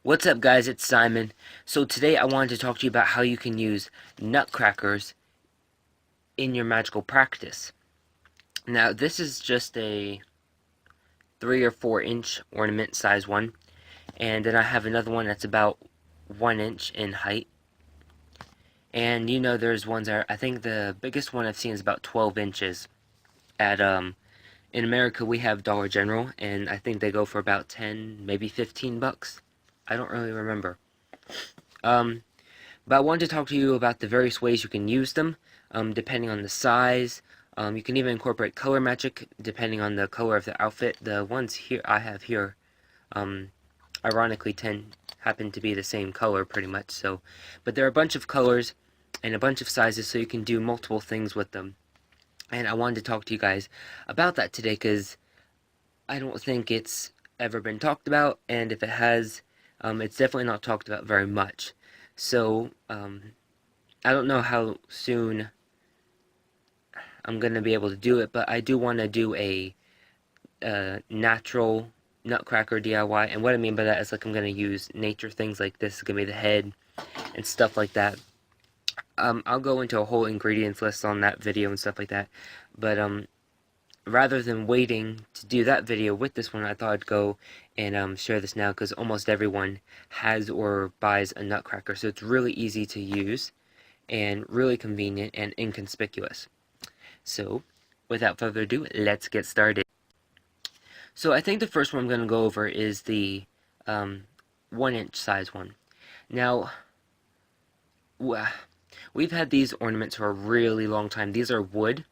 What's up, guys? It's Simon. So today I wanted to talk to you about how you can use nutcrackers in your magical practice. Now, this is just a 3 or 4 inch ornament size one, and then I have another one that's about 1 inch in height. And there's ones that I think the biggest one I've seen is about 12 inches. At in America we have Dollar General, and I think they go for about 10, maybe 15 bucks. I don't really remember. Um, But I wanted to talk to you about the various ways you can use them, depending on the size. You can even incorporate color magic depending on the color of the outfit. The ones here I have here, um, ironically, happen to be the same color pretty much. But there are a bunch of colors and a bunch of sizes, so you can do multiple things with them. And I wanted to talk to you guys about that today because I don't think it's ever been talked about, and if it has, it's definitely not talked about very much. So, I don't know how soon I'm going to be able to do it, but I do want to do a natural Nutcracker DIY, and what I mean by that is like I'm going to use nature things like this. It's going to be the head and stuff like that. I'll go into a whole ingredients list on that video and stuff like that, but rather than waiting to do that video with this one, I thought I'd go and share this now because almost everyone has or buys a Nutcracker, so it's really easy to use and really convenient and inconspicuous. So, without further ado, let's get started. So I think the first one I'm going to go over is the 1 inch size one. Now, we've had these ornaments for a really long time. These are wood,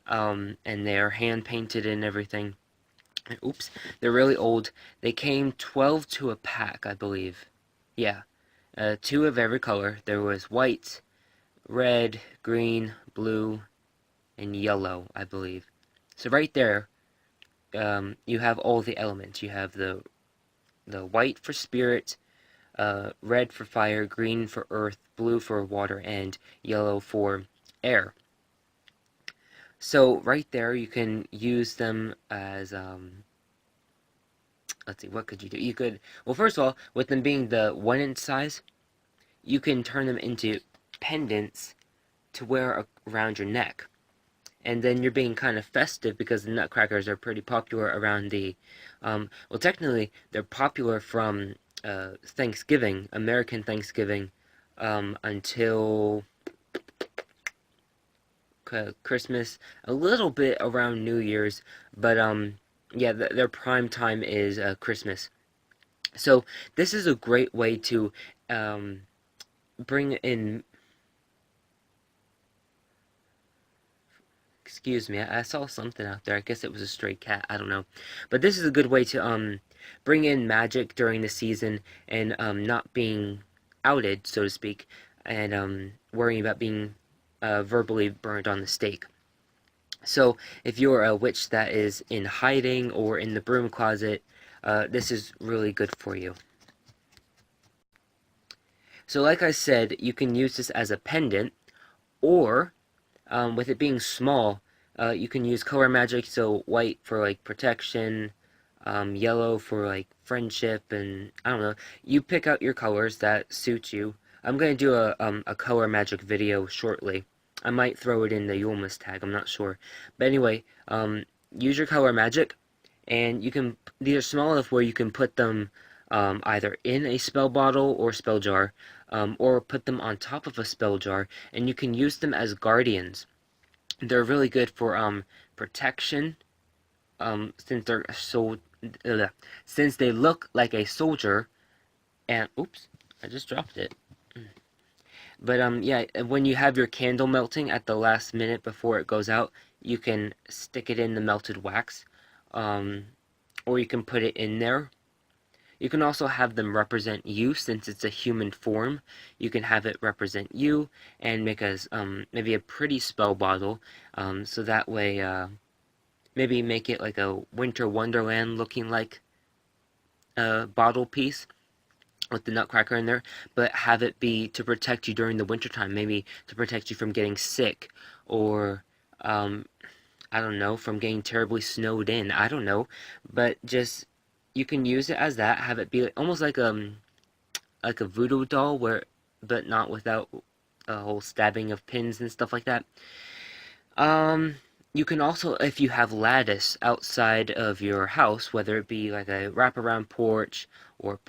and they're hand painted and everything. Oops, they're really old. They came 12 to a pack, I believe. Yeah, 2 of every color. There was white, red, green, blue, and yellow, I believe. So right there, you have all the elements. You have the white for spirit, red for fire, green for earth, blue for water, and yellow for air. So right there, you can use them as let's see, what could you do? You could, well, first of all, with them being the 1 inch size, you can turn them into pendants to wear around your neck. And then you're being kind of festive because the Nutcrackers are pretty popular around the, well, technically, they're popular from Thanksgiving, American Thanksgiving, until Christmas, a little bit around New Year's, but yeah, their prime time is Christmas. So this is a great way to bring in. Excuse me, I saw something out there. I guess it was a stray cat. I don't know, but this is a good way to bring in magic during the season and not being outed, so to speak, and worrying about being verbally burned on the stake. So if you're a witch that is in hiding or in the broom closet, this is really good for you. So like I said, you can use this as a pendant, or with it being small, you can use color magic, so white for like protection, yellow for like friendship, and I don't know. You pick out your colors that suit you. I'm going to do a color magic video shortly. I might throw it in the Yulemas tag, I'm not sure. But anyway, use your color magic, and these are small enough where you can put them either in a spell bottle or spell jar, or put them on top of a spell jar, and you can use them as guardians. They're really good for protection, since they're since they look like a soldier, and oops, I just dropped it. But yeah, when you have your candle melting at the last minute before it goes out, you can stick it in the melted wax, or you can put it in there. You can also have them represent you, since it's a human form. You can have it represent you and make maybe a pretty spell bottle, so that way maybe make it like a winter wonderland looking like bottle piece with the Nutcracker in there, but have it be to protect you during the wintertime, maybe to protect you from getting sick, or I don't know, from getting terribly snowed in. I don't know, but just you can use it as that. Have it be almost like a voodoo doll, where but not without a whole stabbing of pins and stuff like that. Um, you can also, if you have lattice outside of your house, whether it be like a wraparound porch, or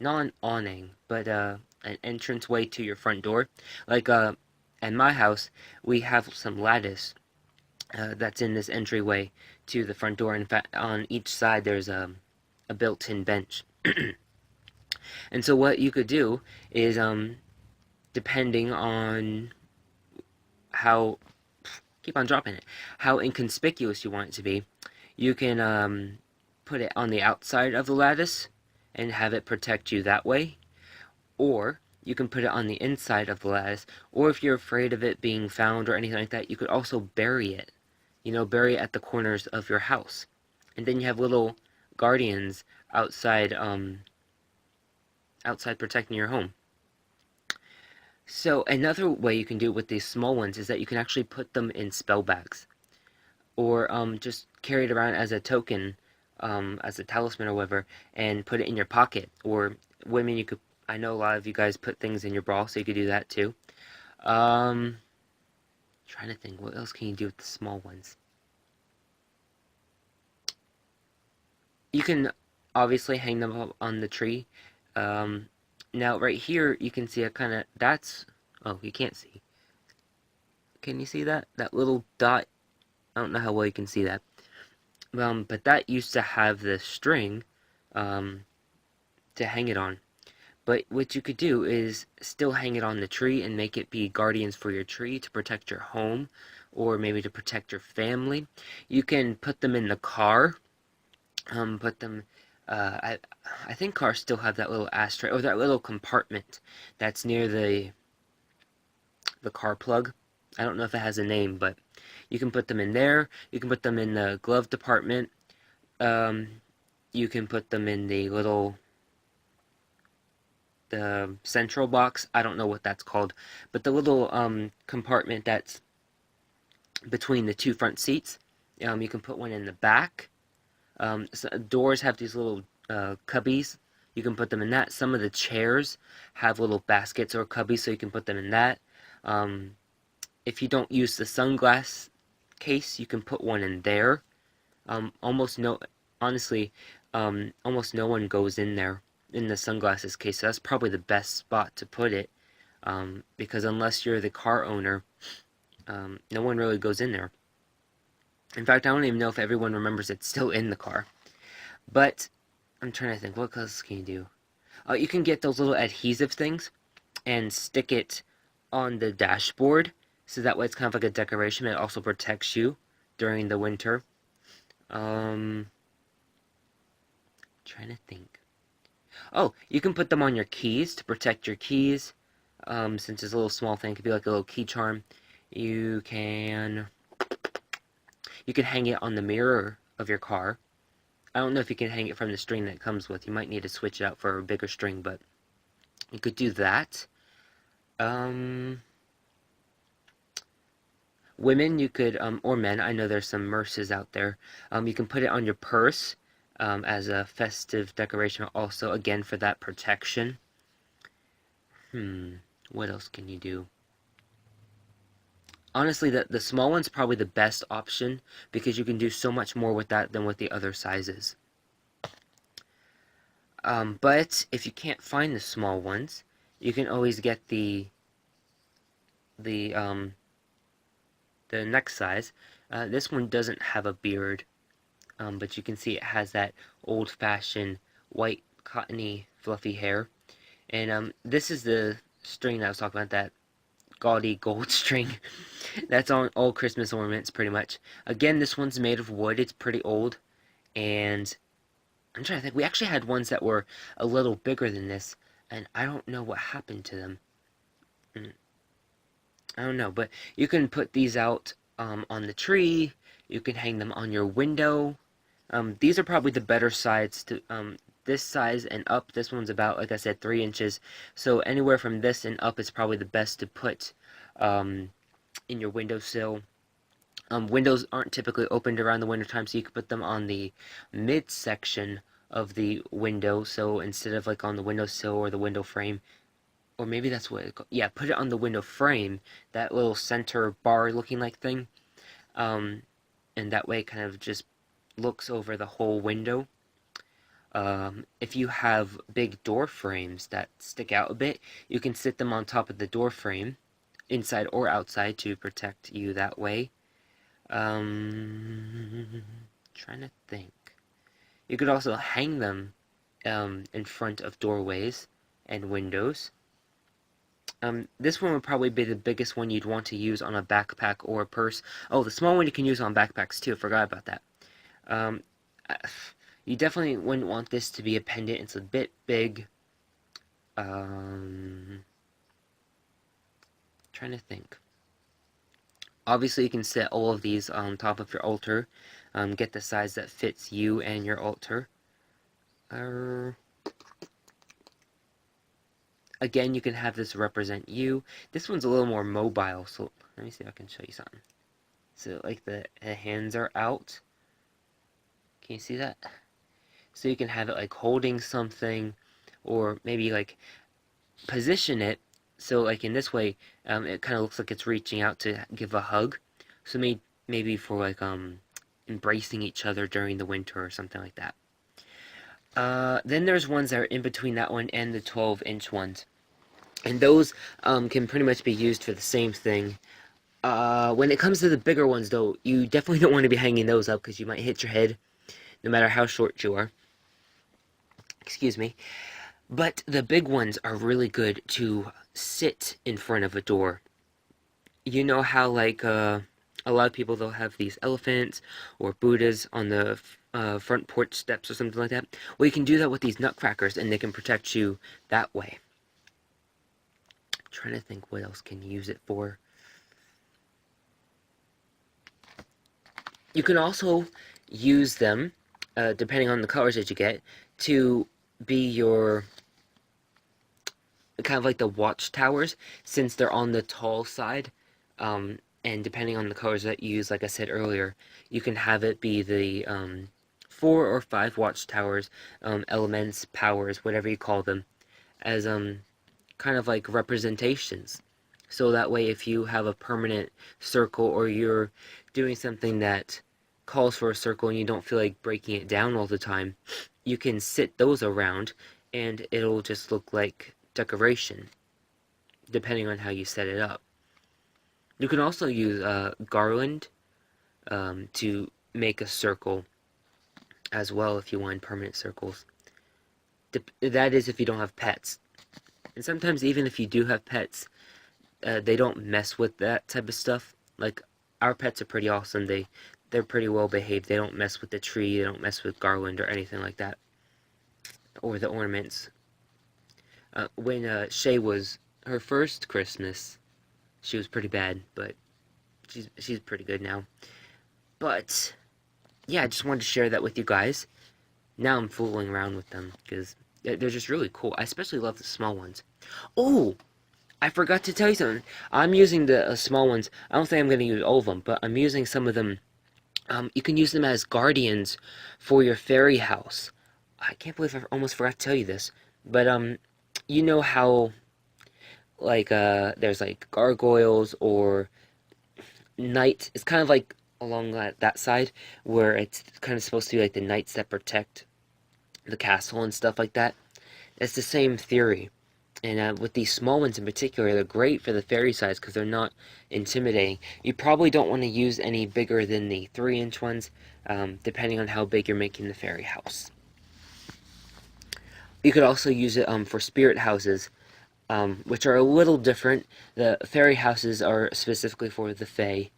not an awning, but an entranceway to your front door. Like at my house, we have some lattice that's in this entryway to the front door. In fact, on each side there's a built-in bench. And so what you could do is, depending on how, keep on dropping it, how inconspicuous you want it to be, you can put it on the outside of the lattice and have it protect you that way. Or you can put it on the inside of the lattice. Or if you're afraid of it being found or anything like that, you could also bury it. Bury it at the corners of your house. And then you have little guardians outside, outside protecting your home. So another way you can do it with these small ones is that you can actually put them in spell bags, or just carry it around as a token, as a talisman or whatever, and put it in your pocket. Or women, you could. I know a lot of you guys put things in your bra, so you could do that too. Trying to think, what else can you do with the small ones? You can obviously hang them up on the tree. Now right here you can see a kind of, that's, oh, you can't see. Can you see that? That little dot? I don't know how well you can see that. But that used to have the string to hang it on. But what you could do is still hang it on the tree and make it be guardians for your tree to protect your home, or maybe to protect your family. You can put them in the car. Put them. I think cars still have that little ashtray, or that little compartment that's near the car plug. I don't know if it has a name, but you can put them in there. You can put them in the glove department. You can put them in the central box. I don't know what that's called, but the little compartment that's between the two front seats. You can put one in the back. So doors have these little cubbies. You can put them in that. Some of the chairs have little baskets or cubbies, so you can put them in that. If you don't use the sunglass case, you can put one in there. Honestly, almost no one goes in there in the sunglasses case. So that's probably the best spot to put it, because unless you're the car owner, no one really goes in there. In fact, I don't even know if everyone remembers it's still in the car. But I'm trying to think, what else can you do? You can get those little adhesive things and stick it on the dashboard, so that way it's kind of like a decoration. It also protects you during the winter. Trying to think. Oh, you can put them on your keys to protect your keys. Since it's a little small thing, it could be like a little key charm. You can hang it on the mirror of your car. I don't know if you can hang it from the string that it comes with. You might need to switch it out for a bigger string, but you could do that. Women, you could, or men, I know there's some merces out there. You can put it on your purse as a festive decoration also, again, for that protection. What else can you do? Honestly, the small one's probably the best option, because you can do so much more with that than with the other sizes. But if you can't find the small ones, you can always get the next size. This one doesn't have a beard, but you can see it has that old-fashioned white, cottony, fluffy hair. And this is the string that I was talking about, that gaudy gold string. That's on all Christmas ornaments, pretty much. Again, this one's made of wood. It's pretty old, and I'm trying to think. We actually had ones that were a little bigger than this, and I don't know what happened to them. I don't know, but you can put these out on the tree. You can hang them on your window. These are probably the better sides to this size and up. This one's about, like I said, 3 inches. So anywhere from this and up is probably the best to put in your windowsill. Windows aren't typically opened around the wintertime, so you can put them on the midsection of the window. So instead of like on the windowsill or the window frame, or maybe that's what yeah, put it on the window frame, that little center bar looking like thing. Um, and that way it kind of just looks over the whole window. If you have big door frames that stick out a bit, you can sit them on top of the door frame, inside or outside, to protect you that way. Trying to think. You could also hang them in front of doorways and windows. This one would probably be the biggest one you'd want to use on a backpack or a purse. Oh, the small one you can use on backpacks too. Forgot about that. Um, you definitely wouldn't want this to be a pendant. It's a bit big. Trying to think. Obviously, you can set all of these on top of your altar. Get the size that fits you and your altar. Again, you can have this represent you. This one's a little more mobile, so let me see if I can show you something. So, like, the hands are out. Can you see that? So you can have it, like, holding something, or maybe, like, position it, so, like, in this way, it kind of looks like it's reaching out to give a hug. So maybe for, like, embracing each other during the winter or something like that. Then there's ones that are in between that one and the 12-inch ones. And those can pretty much be used for the same thing. When it comes to the bigger ones, though, you definitely don't want to be hanging those up because you might hit your head, no matter how short you are. Excuse me. But the big ones are really good to sit in front of a door. You know how, like, a lot of people, they'll have these elephants or Buddhas on the front porch steps or something like that? Well, you can do that with these nutcrackers, and they can protect you that way. I'm trying to think what else can use it for. You can also use them, depending on the colors that you get, to be your kind of like the watchtowers, since they're on the tall side. And depending on the colors that you use, like I said earlier, you can have it be the 4 or 5 watchtowers, elements, powers, whatever you call them, as kind of like representations. So that way, if you have a permanent circle, or you're doing something that calls for a circle and you don't feel like breaking it down all the time, you can sit those around and it'll just look like decoration, depending on how you set it up. You can also use garland to make a circle as well, if you want permanent circles. That is if you don't have pets. And sometimes even if you do have pets, they don't mess with that type of stuff. Like, our pets are pretty awesome. They're pretty well behaved. They don't mess with the tree. They don't mess with garland or anything like that, or the ornaments. When Shay was her first Christmas, she was pretty bad, but she's pretty good now. But yeah, I just wanted to share that with you guys. Now I'm fooling around with them because they're just really cool. I especially love the small ones. Oh, I forgot to tell you something. I'm using the small ones. I don't think I'm going to use all of them, but I'm using some of them. You can use them as guardians for your fairy house. I can't believe I almost forgot to tell you this, but you know how, like, there's like gargoyles or knight. It's kind of like along that side where it's kind of supposed to be like the knights that protect the castle and stuff like that. It's the same theory. And with these small ones in particular, they're great for the fairy size because they're not intimidating. You probably don't want to use any bigger than the 3-inch ones, depending on how big you're making the fairy house. You could also use it for spirit houses, which are a little different. The fairy houses are specifically for the fae,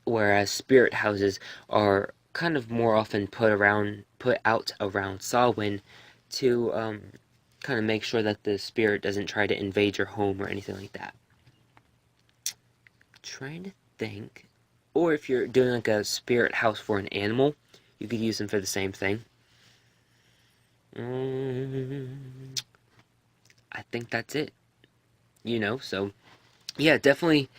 whereas spirit houses are kind of more often put out around Samhain to kind of make sure that the spirit doesn't try to invade your home or anything like that. Trying to think. Or if you're doing like a spirit house for an animal, you could use them for the same thing. I think that's it. So yeah, definitely,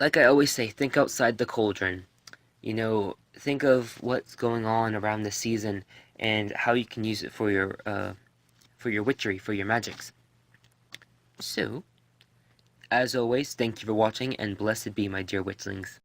like I always say, think outside the cauldron. Think of what's going on around the season and how you can use it for your witchery, for your magics. So, as always, thank you for watching, and blessed be, my dear witchlings.